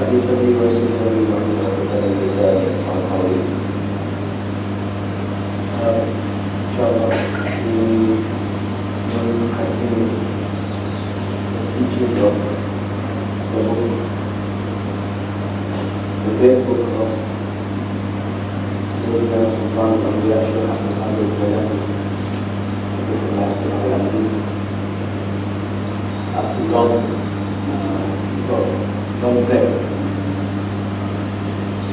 حديثني وسلمني وعلمة اللسان عن قولي. Inshallah, we will continue the teaching of the book, the great book of Maulana Shaykh Afeefuddin Al-Jailani, after long break.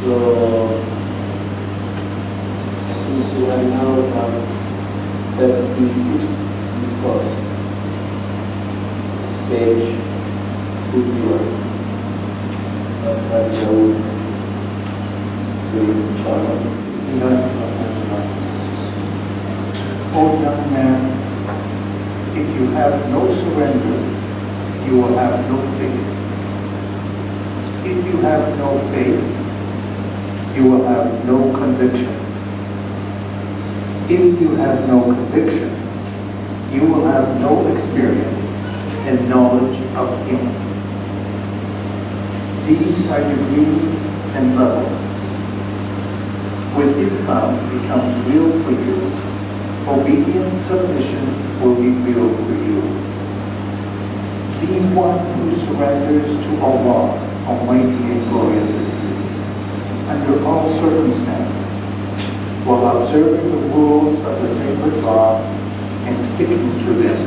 So I think we are now 36th discourse, page 51. That's why we will read inshallah. O young man, if you have no surrender, you will have no faith. If you have no faith, you will have no conviction. If you have no conviction, you will have no experience and knowledge of Him. These are degrees and levels. When Islam becomes real for you, obedient submission will be real for you. Be one who surrenders to Allah, Almighty and glorious is He, under all circumstances, while observing the rules of the sacred law and sticking to them.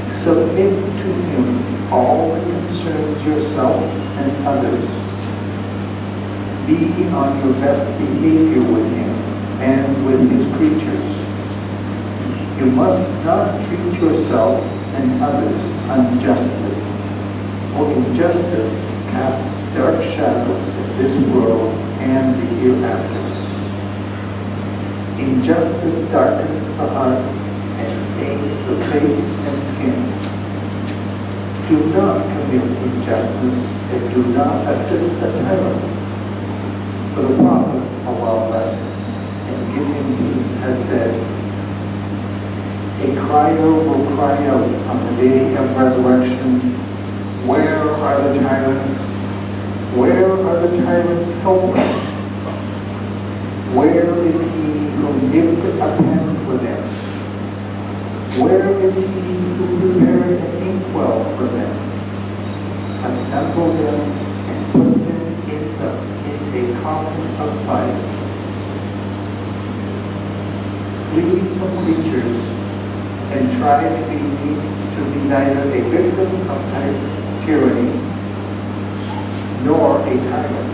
Submit to Him all that concerns yourself and others. Be on your best behavior with Him and with His creatures. You must not treat yourself and others unjustly, for injustice casts dark shadows in this world and the hereafter. Injustice darkens the heart and stains the face and skin. Do not commit injustice and do not assist a tyrant. For the Prophet, Allah bless him, and give him peace, has said, a crier will cry out on the day of resurrection, where are the tyrants? Where are the tyrants helpless? Where is He who knit a pen for them? Where is He who prepared an inkwell for them? Assemble them and put them in a coffin of fire. Flee from creatures and try to be neither a victim of tyranny nor a tyrant.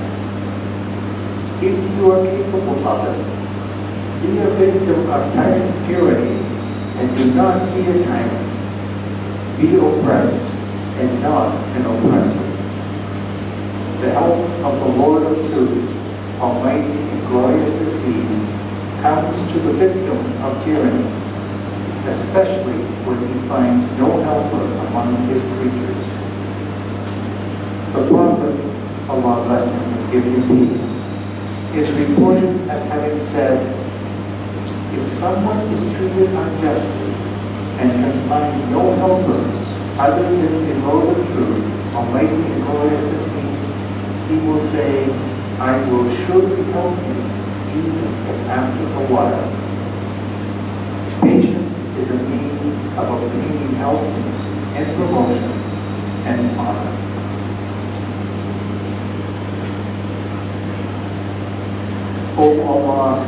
If you are capable of it, be a victim of tyranny and do not be a tyrant. Be oppressed and not an oppressor. The help of the Lord of truth, Almighty and glorious is He, comes to the victim of tyranny, especially when he finds no helper among His creatures. The Prophet, Allah bless him and give him peace, is reported as having said, if someone is treated unjustly and can find no helper other than the Lord of truth, Almighty and glorious is He, He will say, I will surely help you, even if after a while. Patience is a means of obtaining help and promotion and honor. O Allah,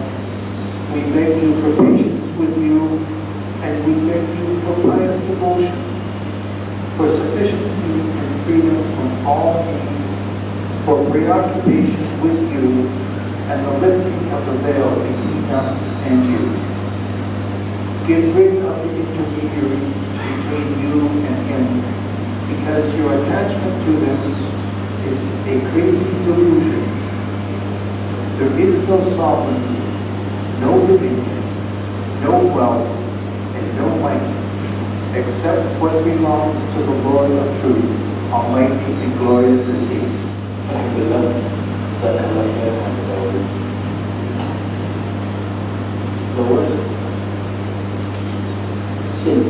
we beg you for patience with you, and we beg you for pious devotion, for sufficiency and freedom from all need, for preoccupation with you, and the lifting of the veil between us and you. Get rid of the intermediaries between you and Him, because your attachment to them is a crazy delusion. There is no sovereignty, no dominion, no wealth, and no might, except what belongs to the Lord of truth, Almighty and glorious is He. The worst sin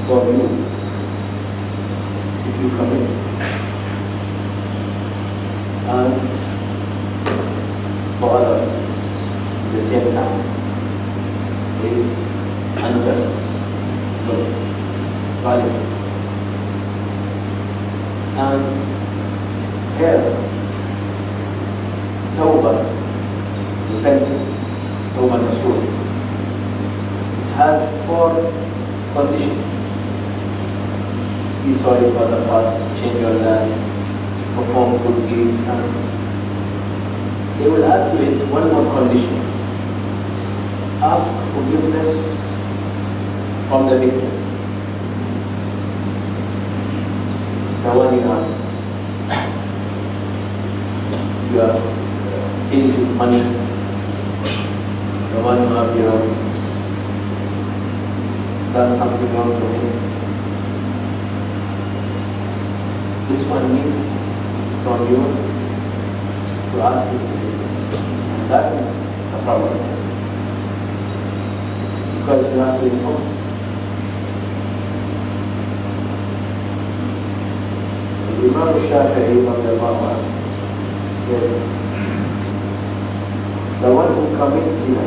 for you, if you commit, and for others at the same time is unpleasant. So, silent. And here, Tawbah, repentance, Tawbah Nasul, it has 4 conditions. Be sorry for the past, change your life, perform good deeds, and they will add to it one more condition. Ask forgiveness from the victim. The one you are stealing money, the one who have done something wrong to him. This one needs from you to ask you forgiveness. And that is a problem. Because you have to inform. Imam Shafi'i said, the one who commits zina,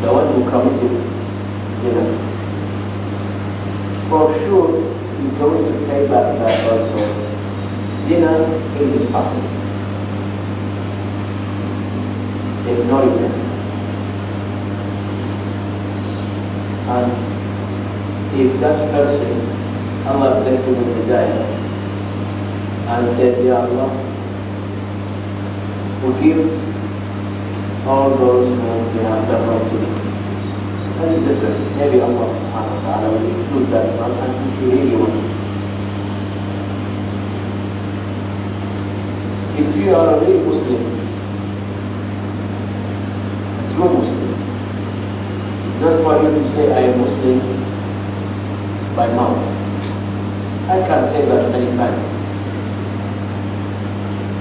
the one who committed zina, for sure is going to pay back that also zina in his family. Ignoring them. And if that person, Allah bless him with hidayah and said, Ya Allah, forgive all those whom they have done wrong to me. That is different. Maybe Allah subhanahu wa ta'ala will include that one and if you really want it. If you are a real Muslim, a true Muslim, it's not for you to say I am Muslim by mouth. I can say that many times.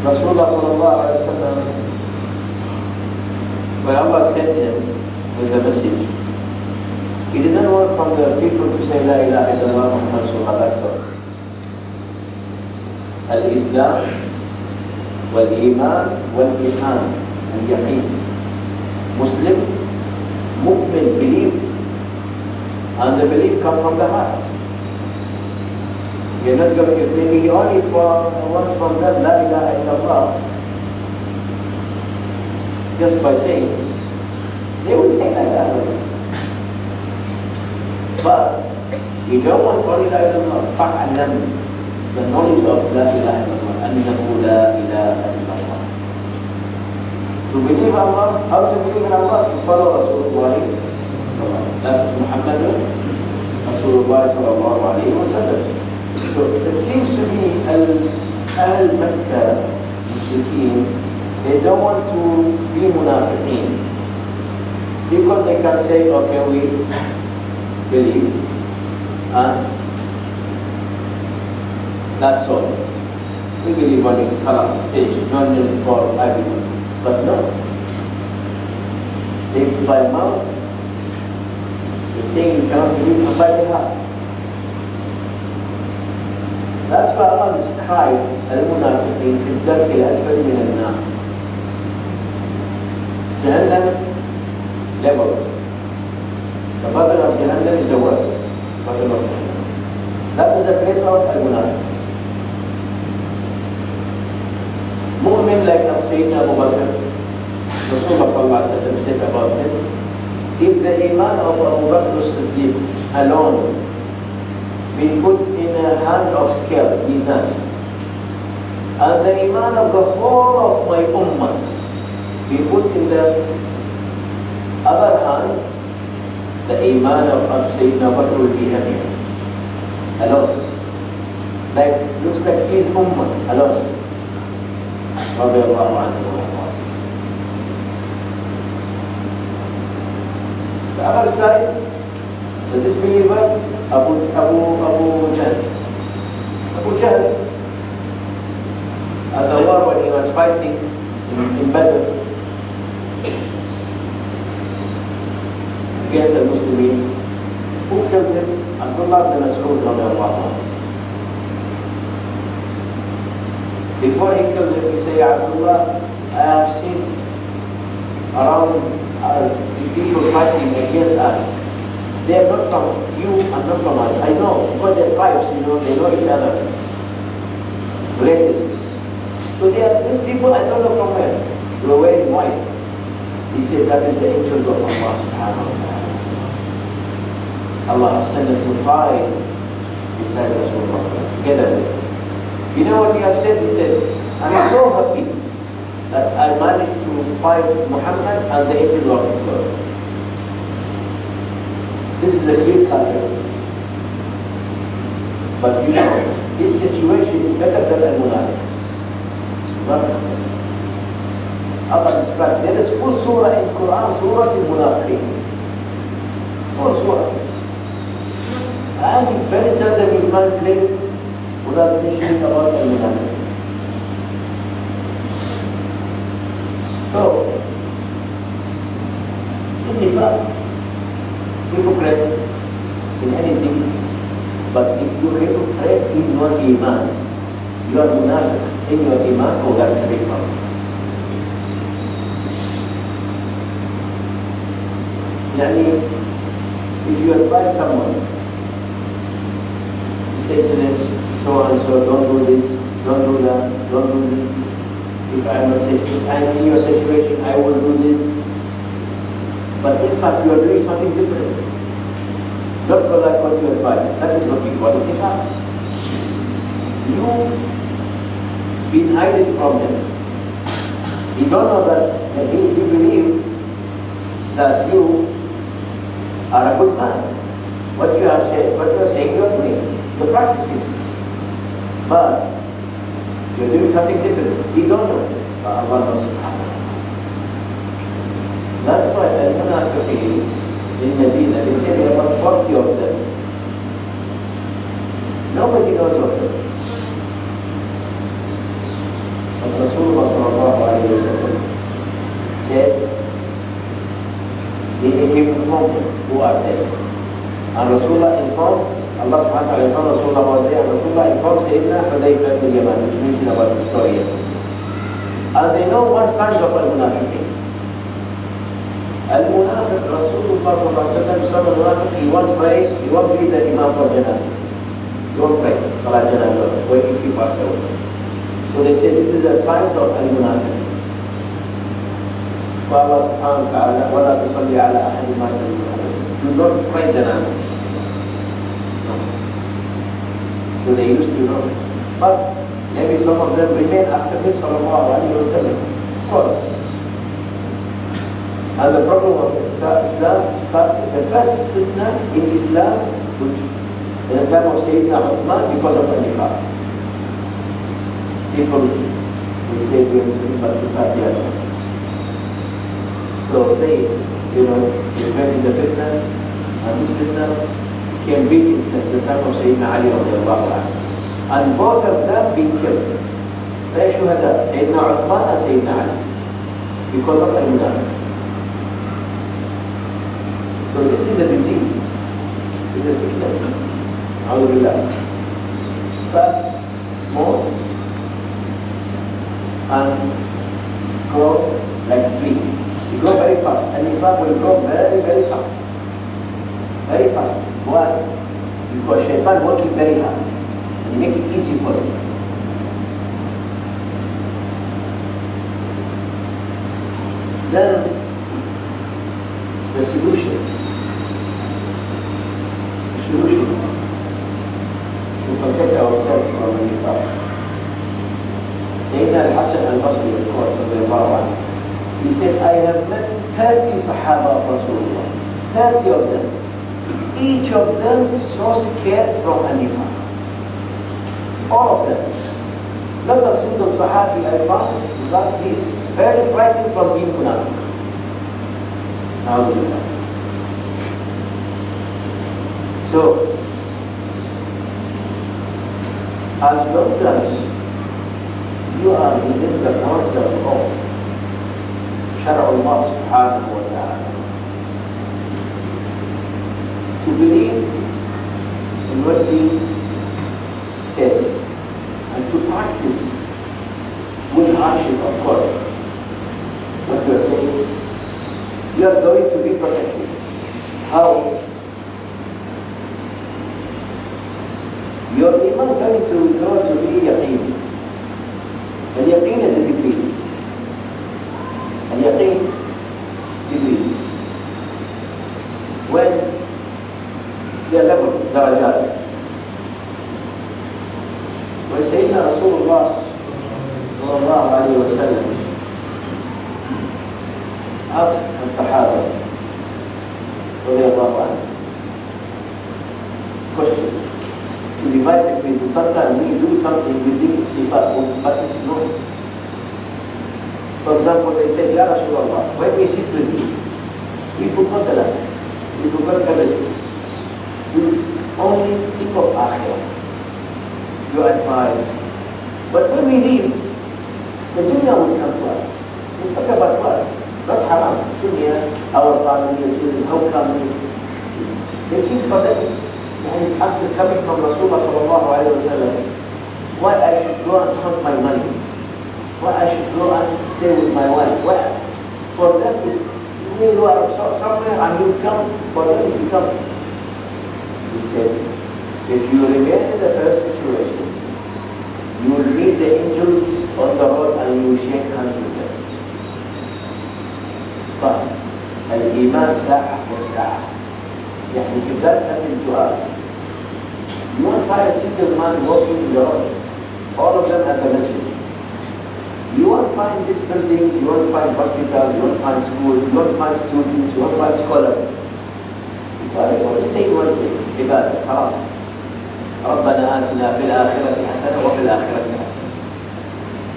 Rasulullah sallallahu alayhi wa sallam, when Allah sent him with the message, he didn't want from the people to say La ilaha illallah Muhammad Rasulullah, that's all. Al-Islam, wal-Iman, wal-Iman, al-Yaqeen. Muslim, mu'min, believe, and the belief comes from the heart. You're not going to maybe only for once from them, La ilaha illallah, just by saying, they will say like that. But you don't want only La ilaha illallah, fa'alam, the knowledge of La ilaha illallah, annahu la ilaha illallah. To believe Allah, how to believe in Allah? To follow Rasulullah. That is Muhammad Rasulullah sallallahu alayhi wa sallam. So it seems to me Ahl Makkah, Mushrikeen, they don't want to be munafiqeen. Because they can say, okay, we believe, and that's all. We believe only colors, fish, no need for argument. But no. They by mouth, they say you cannot believe, and by the heart. That's why Allah described al-munafiqeen fi ad-dark al-asfali min an-nar. Jahannam levels. The bottom of Jahannam is the worst. Bottom of Jahannam. That is the place of al-munafiq. Mu'min like Sayyidina Abu Bakr, Rasulullah sallallahu alaihi wasallam said about him, if the iman of Abu Bakr as-Siddiq alone be put in a hand of scale, mizan, and the iman of the whole of my ummah be put in the other hand, the iman of Sayyidina Bakr will be heavier, alone. Like, looks like his ummah, alone. Radiallahu anhu. The other side, the disbeliever, Abu Jahl. Abu Jahl, at the war when he was fighting in Badr against the Muslims, who killed him? Abdullah ibn Mas'ud radiallahu anhu. Before he killed him, he said, Abdullah, I have seen around us the people fighting against us. They are not from you and not from us. I know, because they're tribes, they know each other. Related. So these people, I don't know from where. They were wearing white. He said, that is the angels of Allah subhanahu wa ta'ala. Allah has sent them to fight beside Rasulullah together with him. You know what he have said? He said, I'm so happy that I managed to fight Muhammad and the angel of his Lord. This is a clear kafir. But you know, this situation is better than al-Munafiq. Allah described, there is full surah in Quran, surah al-Munafiqeen. Full surah. And very seldom you find place without mentioning about al-Munafiq. So, in fact, hypocrite in anything, but if you are hypocrite in your iman, you are munafiq in your iman, oh, that's a big problem. Yani, if you advise someone, you say to them, so and so, don't do this, don't do that, don't do this. If I am in your situation, I will do this. But in fact, you are doing something different. Not like what you advise. That is what we call it nifaq. You've been hiding from him. He don't know that he believes that you are a good man. What you have said, what you are saying, you are doing. You are practicing. But you are doing something different. He don't know. But Allah knows subhanahu. That's why al-Munafiqeen in Medina, they say there are about 40 of them. Nobody knows of them. But Rasulullah sallallahu alayhi wa sallam said, they informed who are there. And Rasulullah informed, Allah subhanahu wa ta'ala informed Rasulullah was there, and Rasulullah informed Sayyidina Hudayfa ibn al-Yaman, which mentioned about the story yesterday. And they know what signs of al-Munafiqeen. Al-Munafiq, Rasulullah sallallahu alayhi wa sallam, some al-Munafiq, he won't pray, he won't be the Imam for Janazah. He won't pray, Salat Janazah, when if he passed away. So they say this is a sign of al-Munafiq. Allah subhanahu wa ta'ala, وَلَا تُصَلِّ عَلَىٰ أَحَدٍ مَاتَ مِنْهُمْ. Do not pray Janazah. So they used to know. But maybe some of them remain after him, sallallahu alayhi wa sallam. Of course. And the problem of Islam started, the first fitna in Islam, which in the time of Sayyidina Uthman, because of al-nifaq. People, they say we are Muslim, but we can't hear them. So they, they went in the fitna, and this fitna became big incident at the time of Sayyidina Ali radiallahu anhu. And both of them being killed. They are shuhada, Sayyidina Uthman and Sayyidina Ali, because of al-Munafiq. So this is a disease, it's a sickness. Alhamdulillah. Start small and grow like a tree. You grow very fast, and nifaq will grow very, very fast. Very fast. Why? Because shaitan working very hard. And he make it easy for him. Then the solution to protect ourselves from the nifaq. Sayyidina Al-Hasan Al-Basri, of course, radiallahu anhu, he said, I have met 30 Sahaba of Rasulullah, 30 of them. Each of them so scared from al-nifaq. All of them. Not a single Sahabi I found that he is very frightened from being munafiq. Alhamdulillah. So, as long as you are within the border of Shara Allah subhanahu wa ta'ala, to believe in what He said and to practice How? Your iman going to grow to be yaqeen. And yaqeen is a decrease. And yaqeen decrease. When there are levels, darajat. When Sayyidina Rasulullah sallallahu alayhi wa sallam asked the Sahaba radiallahu anhu question to divide between sometimes we do something we think it's sifat, but it's not. For example, they said, Ya Rasulullah, when we sit with you, we forgot the life, we forgot everything. We only think of akhirah. You admire. But when we leave, the dunya will come to us. We talk about what? Not haram. Dunya, our family, children, how come we? They think for them is, and after coming from Rasulullah sallallahu alayhi wa sallam, why I should go and count my money? Why I should go and stay with my wife? Why? For them is, you are somewhere and you come, for them is become. He said, if you remain in the first situation, you will meet the angels on the road and you will shake hands with them. But al-iman sa'ah wa sa'ah. If that's happened to us, you won't find a single man walking in the road, all of them at the masjid. You won't find these buildings, you won't find hospitals, you won't find schools, you won't find students, you won't find scholars. But you want to stay in one place, ibadah, khalas. ربنا آتنا في الآخرة حسنة وفي الآخرة حسنة.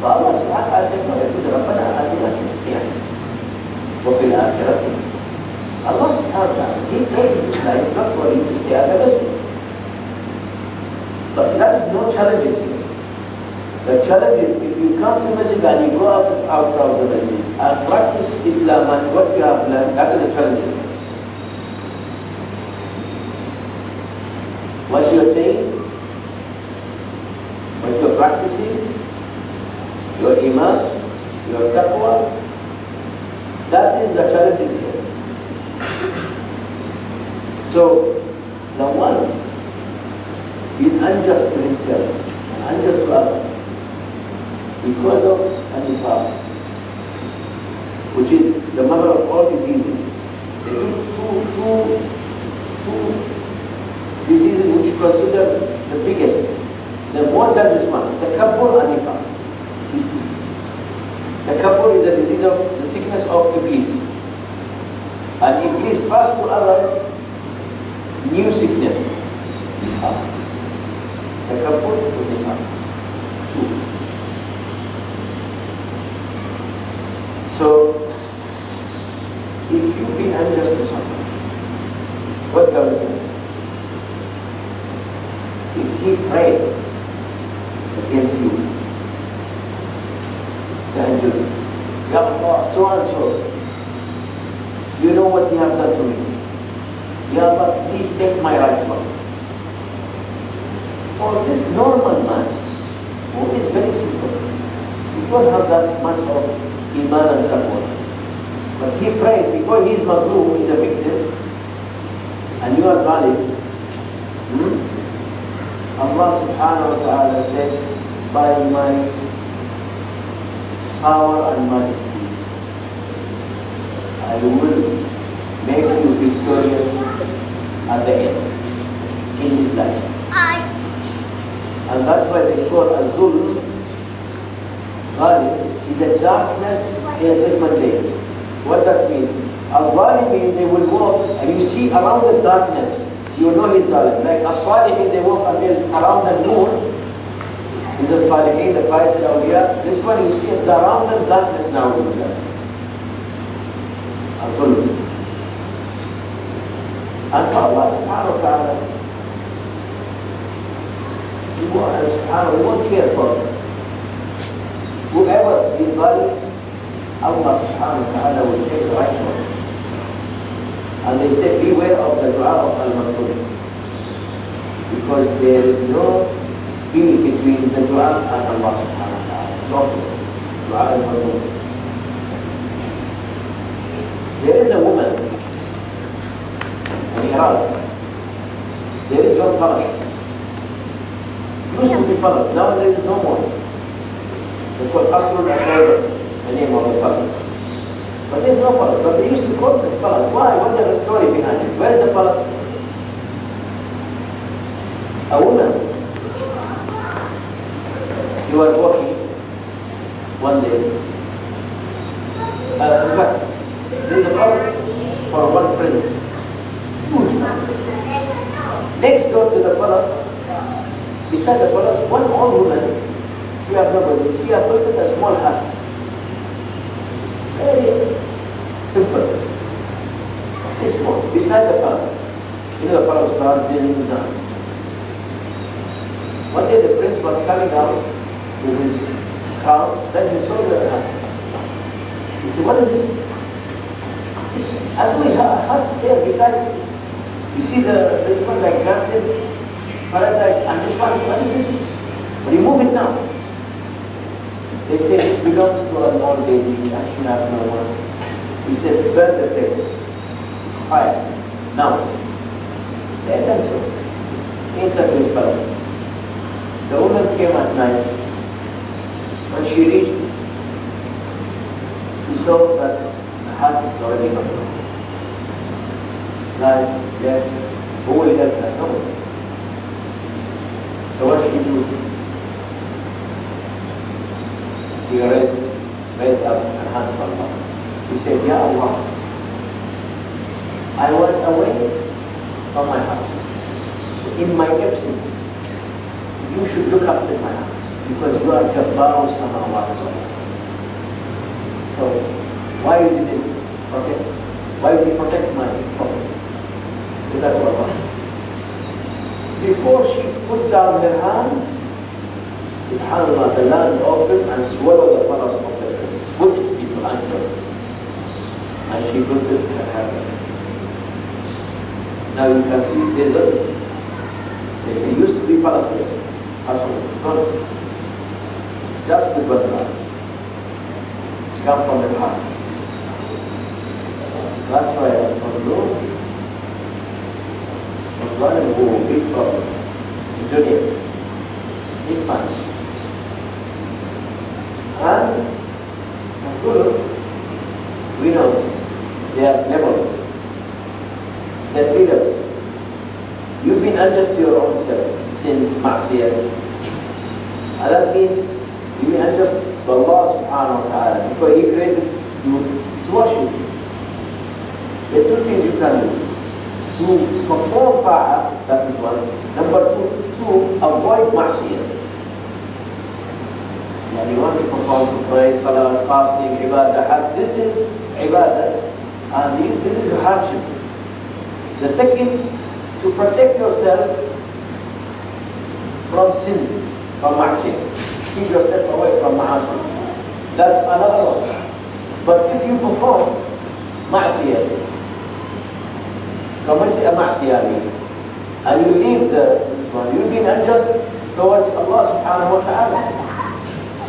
فالله سبحانه وتعالى يقول ربنا آتنا في الدنيا حسنة وفي الآخرة. Allah subhanahu wa ta'ala, He made this life not for you to stay at the masjid. But that's no challenges here. The challenge is if you come to masjid and you go outside of the masjid and practice Islam and what you have learned, that is the challenge. What you are saying, what you are practicing, your iman, your taqwa, that is the challenge here. So, the one being unjust to himself and unjust to others because of Al-Fath, which is the mother of all diseases. There are two diseases which you consider the biggest, the more dangerous one, the Takabbur and Nifaq. These two. Takabbur is the disease of the sickness of Iblis. And Iblis passed to others new sickness. Takabbur and Nifaq. Two. So, if you've been unjust to someone, what can we do? If he prayed against you, the angel, Ya Allah, so and so, you know what he has done to me. Ya Allah, please take my rights back. For this normal man, who is very simple, he don't have that much of iman and taqwa. But he prayed because he is Mazloom, he is a victim, and you are zalim. Allah subhanahu wa ta'ala said, by my power and majesty, I will make you victorious at the end, in this life. And that's why they call Azul, Zalim, is a darkness in a judgment day. What that means? Al-Zalimin, they will walk, and you see around the darkness, you know he's zalim. Like as-Salihin, they walk and there's around the noor, in the Salihin, the pious awliya, this one you see around the darkness now. As-Zulm. And for Allah subhanahu wa ta'ala, we won't care for whoever is zalim, Allah subhanahu wa ta'ala will take the right one. And they say, beware of the dua of Al-Mas'ud. Because there is no deal between the dua and Allah subhanahu wa ta'ala. No dua Al-Mas'ud. There is a woman, Iraq. There is no palace. Used to be palace, now there is no more. They call Qasr al-Ashayr, the name of the palace. But there is no palace, but they used to call it palace. Why? What is the story behind it? Where is the palace? A woman, he was walking one day. In fact, there is a palace for one prince. Huge. Next door to the palace, beside the palace, one old woman, she had nobody, she had built a small hut. Very simple. Very small. Beside the palace. You know the palace gardens and one day the prince was coming out with his cow, then he saw the hut. He said, what is this? And we have a hut there beside this. You see this one like garden, paradise, and this one, what is this? Remove it now. They say this belongs to an old lady, we actually have no one. He said, burn the place. Fire. Now. They done so. He entered his palace. The woman came at night. When she reached, she saw that the hut is already gone. Like, left, who will help her? No one. So what did she do? He raised up her hands to Allah. He said, Ya Allah, I was away from my house. In my absence, you should look after my house because you are Jabbar Samawat. So, why you didn't protect? Why did you protect my property? So that was Allah. Before she put down her hand, SubhanAllah, the land opened and swallowed the palace of the prince with its people and children. And she built it her hand. Now you can see desert. They say it used to be palace there. Not just with one land. Come from the heart. That's why I was known. Was one who big problem. In dunya. Big punch. And Rasul, we know they are levels. There are three levels. You've been unjust to your own self. Sins, ma'siyah. And that means you've been unjust to Allah subhanahu wa ta'ala because He created you to worship. There are two things you can do. To perform ta'ah, that is one. Number two, to avoid ma'siyah. And you want to perform to pray, salah, fasting, ibadah, hajj. This is ibadah and this is hardship. The second, to protect yourself from sins, from ma'asiyah. Keep yourself away from ma'asiyah. That's another one. But if you perform ma'asiyah, commit a ma'asiyah, and you leave this one, you've been unjust towards Allah subhanahu wa ta'ala.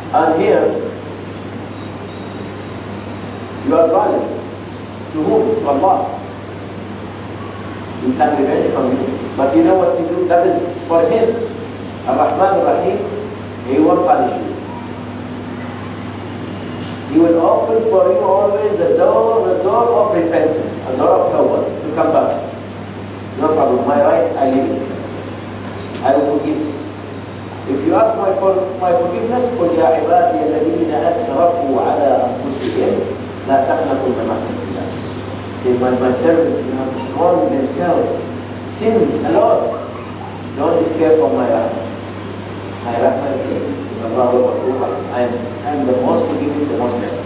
And here, you are zalim. To whom? To Allah. He can revenge from you. But you know what he do? That is for him. Ar-Rahman Ar-Rahim, he won't punish you. He will open for you always the door of repentance, a door of tawbah, to come back. No problem. My right, I leave it. I will forgive you. If you ask my forgiveness, قُلْ يَا عِبَادِيَ الَّذِينَ أَسْرَفُوا عَلَىٰ أَنفُسِهِمْ لَا تَقْنَطُوا مِنْ رَحْمَةِ اللَّهِ. My servants, you have wronged themselves, sinned a lot. Don't despair from my rahmah. My rahmah is here. I am the most forgiving, the most blessed.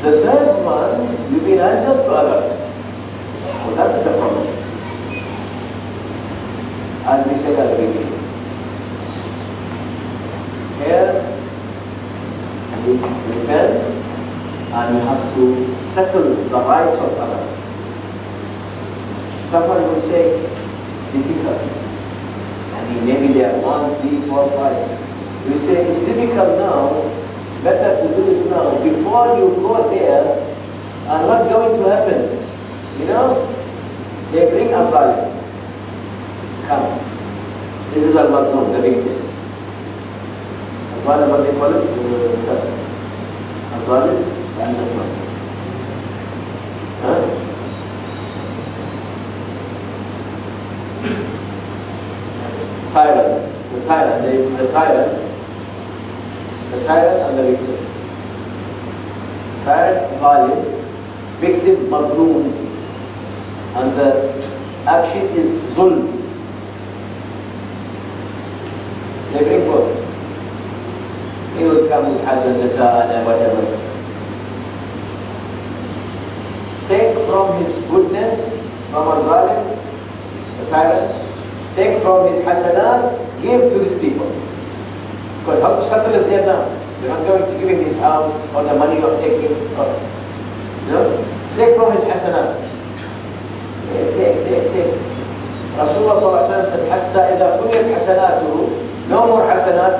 The third one, you've been unjust to others. Well, that is a problem. As we said at the beginning, here you repent and you have to settle the rights of others. Someone will say it's difficult. Maybe they are 1, 3, 4, 5. You say it's difficult now, better to do it now before you go there. And what's going to happen? You know, they bring a zalim. Come. This is al-Mazlum, the victim. Al-Zalim, what they call it? Al-Zalim and al-Mazlum. Huh? Tyrant. The tyrant and the victim. Tyrant, zalim, victim, mazloom, and the action is zulm. They bring both. He will come with hajj and zakah and whatever. Take from his goodness, from a zalim, the tyrant, take from his hasanat, give to these people. Because how to settle it there now? You're not going to give him his house or the money you're taking. Or, you know? Take from his hasanat. Take. Rasulullah said, حتى إذا فنيت حسناته, no more hasanat,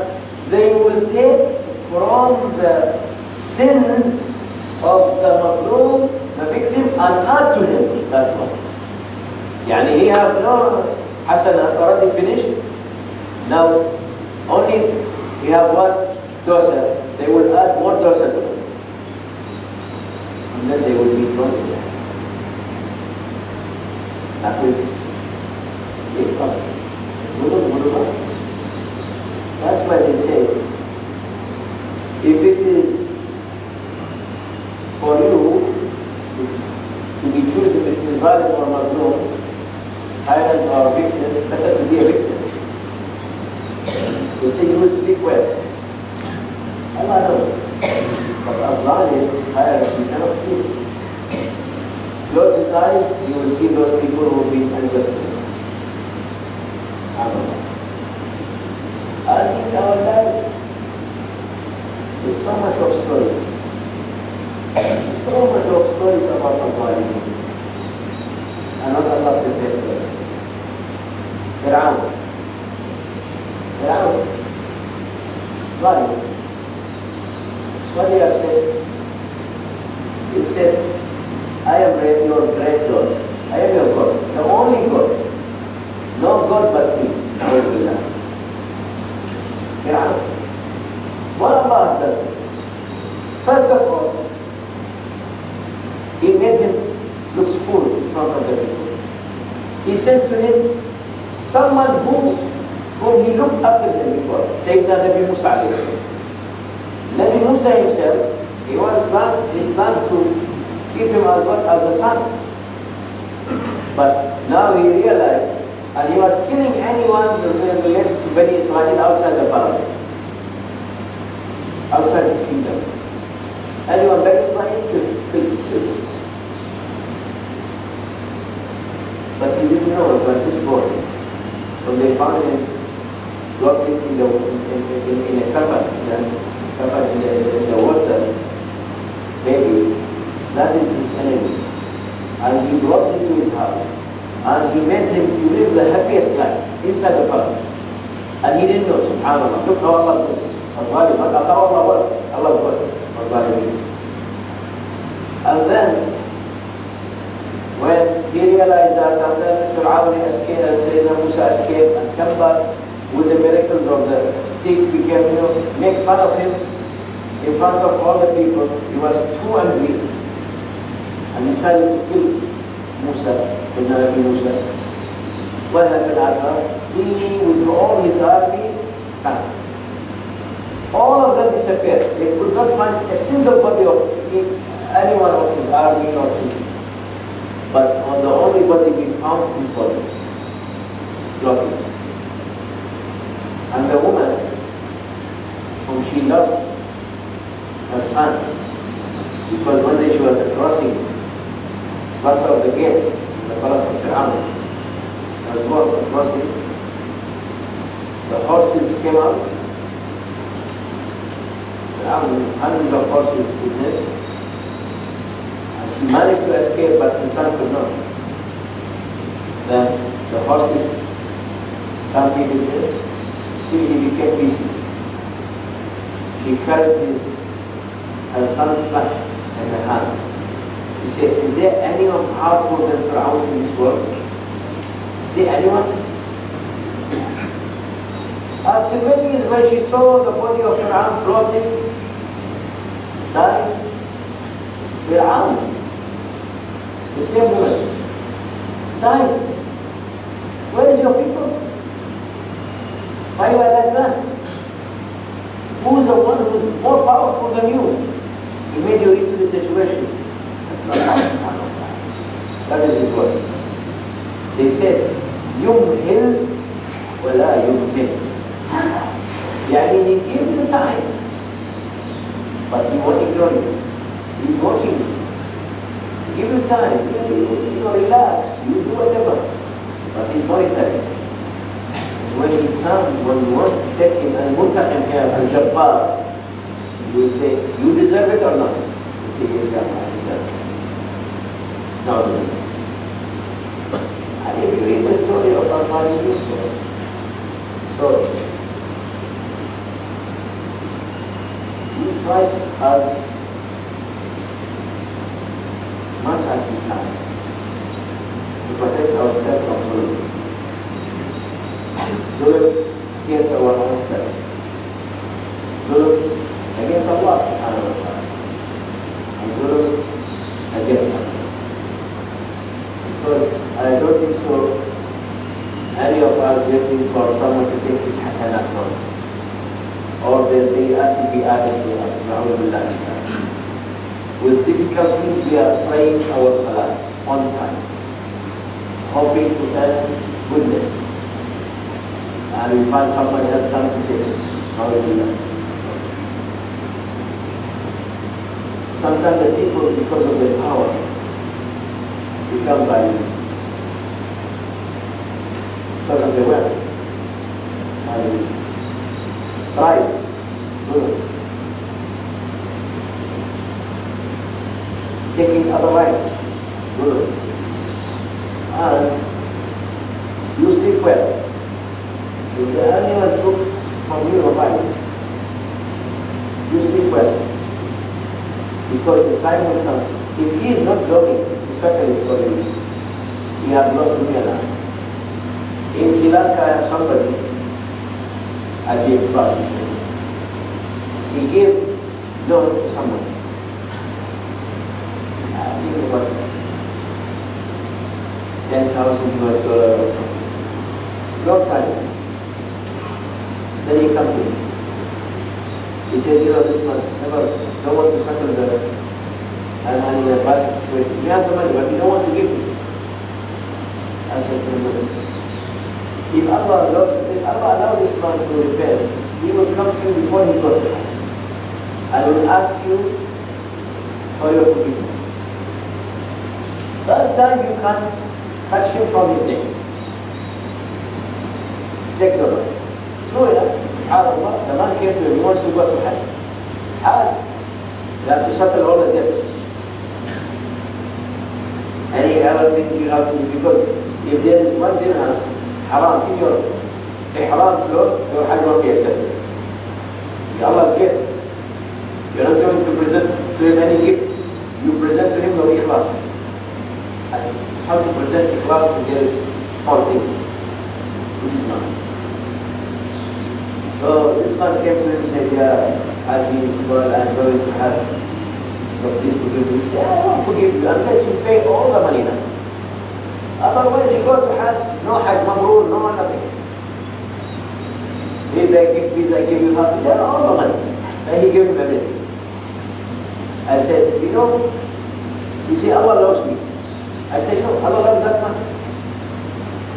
they will take from the sins of the Mazlum, the victim, and add to him that one. Yani he have no hasanat already finished. Now only he have one dosa. They will add more dosa to him, and then they will be thrown in there. That is big problem. That's why they say, if it is for you to be choosing between zalim or mazlum, tyrant or victim, better to be a victim. They say you will sleep well. Allah knows. But as zalim, tyrant, you cannot sleep. Close his eyes, you will see those people who have been unjust to you. Amen. And in our life, there's so much of stories. So much of stories about Al-Zalim. And not Allah prepared for them. Fir'aun. Zalim. What do you have said? He said, I am your great God. I am your God. The only God. No God but me. Fir'aun. What Allah has done? First of all, He made him look fool in front of the people. He said to him, someone whom he looked up to him before, Sayyidina Nabi Musa alayhi salam. Nabi Musa himself, he planned to keep him as what? As a son. But now he realized, and he was killing anyone related to Bani Israel outside the palace, outside his kingdom. Anyone Bani Israel, kill. But he didn't know about this boy. When they found him locked in a cover, in the water, baby, that is his enemy. And he brought him to his house. And he made him to live the happiest life inside the palace. And he didn't know, subhanAllah. Look how Allah did it. And then, when he realized that, and then Fir'aun escaped, and Sayyidina Musa escaped and come back with the miracles of the stick, became, make fun of him in front of all the people. He was too angry and decided to kill Musa, Nabi Musa. What happened at last? He, with all his army, sank. All of them disappeared. They could not find a single body of anyone of his army or his. But on the only body we found his body, floating. And the woman whom she lost, her son, because one day she was crossing one of the gates in the palace of Fir'aun. She was crossing. The horses came out. Fir'aun, hundreds of horses with him. He managed to escape, but his son could not. Then the horses competed with him till he became pieces. She carried her son's flesh in her hand. He said, is there any of how powerful than Fir'aun in this world? Did anyone? After many years, when she saw the body of Fir'aun floating, died, Fir'aun, the same woman, died. Where is your people? Why you are like that? Who's the one who's more powerful than you? He made you into this situation. That is his word. They said, Yumhil wala yumhil. Yani he gave you time, but he won't ignore you. He's watching you. Give you time, you relax, you do whatever. But he's monitoring. When he comes, when he wants to take him, Al-Muntaqim here, Al-Jabbar, you will say, you deserve it or not? You say, yes, God, I deserve it. No. And if you read the story of Al-Fath, so we try as much as we can to protect ourselves from zulm. Zulm against our own selves. Zulm against Allah subhanahu wa ta'ala. And zulm against others. Because I don't think so any of us waiting for someone to take his hasanat from us. Or their sayyat to be added to us. Na'udhu billah. With difficulties we are praying our salah on time, hoping to earn goodness. And we find someone has come to take it. Na'udhu billah. Sometimes the people, because of their power, become violent. Because of their wealth. And pride. Taking other rights. And you sleep well. If anyone took from you your rights, you sleep well. Because the time will come. If he is not going to settle it for you, you have lost dunya now. In Sri Lanka, I have somebody, Al-Fath. He gave loan to someone. I think about $10,000 long time. Then he come to me. He said, this man never don't want to settle the money in the bad situation. He has the money, but he don't want to give me. I said to him, if Allah allows this man to repent, he will come to you before he goes to Hajj. I will ask you for your forgiveness. That time you can touch him from his neck. Take the money. True enough, subhanAllah, the man came to him, he wants to go to Hajj. Hajj. You have to settle all the debt. Any other things you have to do, because if there is one dirham haram in your ihram clothes, your Hajj won't be accepted. You're Allah's guest. You're not going to present to him any gift. You present to him your ikhlas. And how to present ikhlas to get small thing, which is not. So this man came to him and said, yeah, Haji, well, I'm going to Hajj. So please forgive me. He said, I won't forgive you unless you pay all the money now. Otherwise you go to Hajj, no Hajj, Mabrur, no nothing. Maybe I give you half, yeah, all the money. And he gave him everything. I said, you see, Allah loves me. I said, no, Allah loves that man.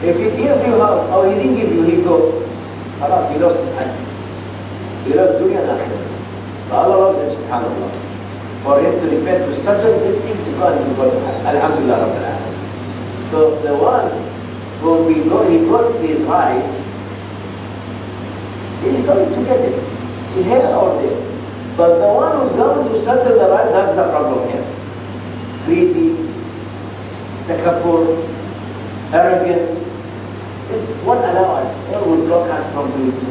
If he gave you half, or he didn't give you, he go, Allah, he lost his Hajj. He lost dunya and akhirah. So Allah loves him, subhanAllah. For him to repent, to settle this thing to God, and to go to Hajj. Alhamdulillah, Rabbil Alamin. So the one who he got his rights, he's going to get it. He's here or there. But the one who's going to settle the right, that's the problem here. Greedy, takabbur, arrogance. It's what allows us, or will block us from doing so.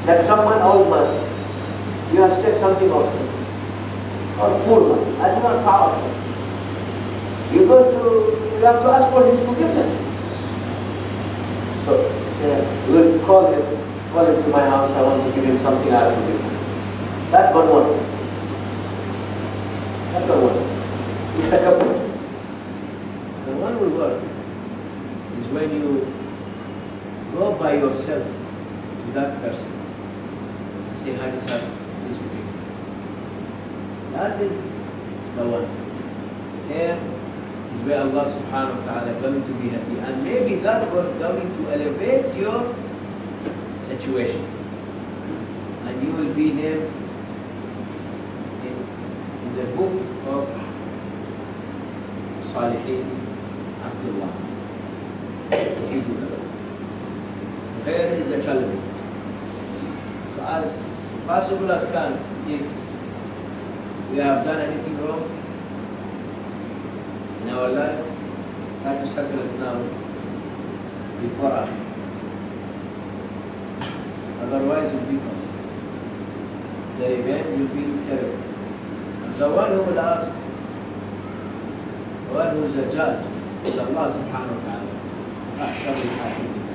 Like someone old man, you have said something of him. Or poor man, and not powerful. you have to ask for his forgiveness. So, we'll call him to my house, I want to give him something, ask forgiveness. That's one. That's one. It's a couple. The one will work is when you go by yourself to that person and say, Hadi sir, please forgive me. That is the one. Here is where Allah subhanahu wa ta'ala is going to be happy. And maybe that was going to elevate your situation. And you will be named in the book of Salihin Abdullah. If you do that. So here is the challenge. So as possible as can, if we have done anything wrong in our life, try to settle it now before Akhir. Otherwise, it will be tough. The event will be terrible. And the one who will ask, the one who is a judge, is Allah subhanahu wa ta'ala. أحشر الحاكمين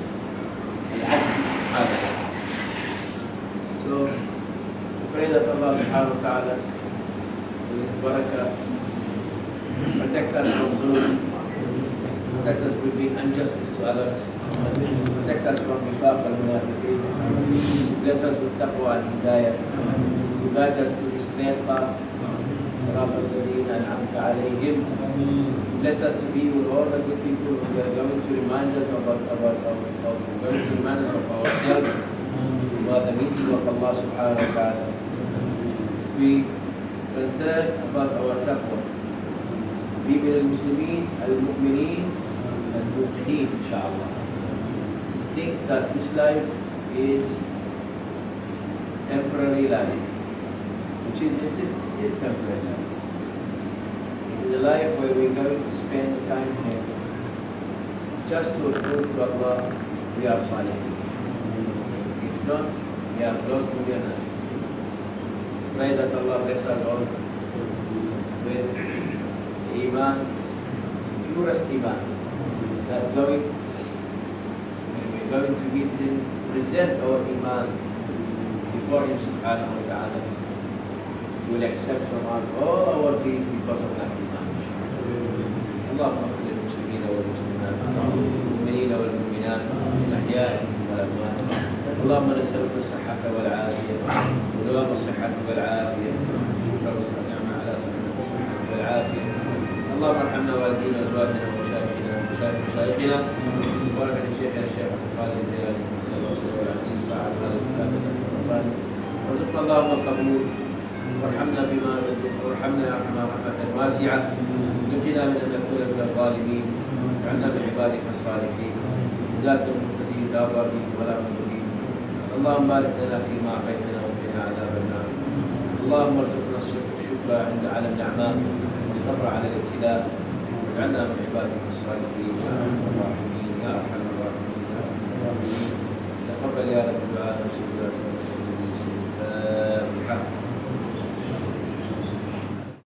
العدل هذا. So, we pray that Allah subhanahu wa ta'ala with His barakah protect us from zulm, protect us from being injustice to others, protect us from nifaq al-munafiqeen, bless us with taqwa and hidayah, to guide us to His straight path, صراط الذين أنعمت عليهم, bless us to be with all the good people who are going to remind us of ourselves about the meeting of Allah subhanahu wa ta'ala. We concerned about our taqwa. Be من المسلمين المؤمنين الموقنين إن شاء الله. Think that this life is temporary life, which is it is temporary life. It is a life where we're going to spend time here just to prove to Allah we are salih. If not, we are close to the end. Pray that Allah bless us all with Iman, purest Iman, that we're going to meet Him, present our Iman before Him subhanahu wa ta'ala. He will accept from us all our deeds because of that Iman. اللهم اغفر للمسلمين والمسلمات والمؤمنين والمؤمنات الأحياء والأموات. اللهم نسألك الصحة والعافية ودوام الصحة والعافية. شكرا والنعمة على سلامة الصحة والعافية. اللهم ارحمنا والدينا وازواجنا ومشايخنا ومشايخ مشايخنا ورحمة شيخنا الشيخ عبد القادر الجيلاني نسأل الله سبحانه العزيز صاحب هذا الكتاب فتح الرباني وارزقنا اللهم القبول وارحمنا بما وارحمنا يا ارحم رحمة واسعة نجنا من ان نكون من الظالمين واجعلنا من عبادك الصالحين هداة المهتدين لا ضالين ولا مضلين. اللهم بارك لنا فيما اعطيتنا وقنا عذاب النار. اللهم ارزقنا الشكر عند على النعماء والصبر على الابتلاء واجعلنا من عبادك الصالحين يا ارحم الراحمين يا ارحم الراحمين يا ارحم الراحمين. تقبل يا رب الدعاء وشكرا.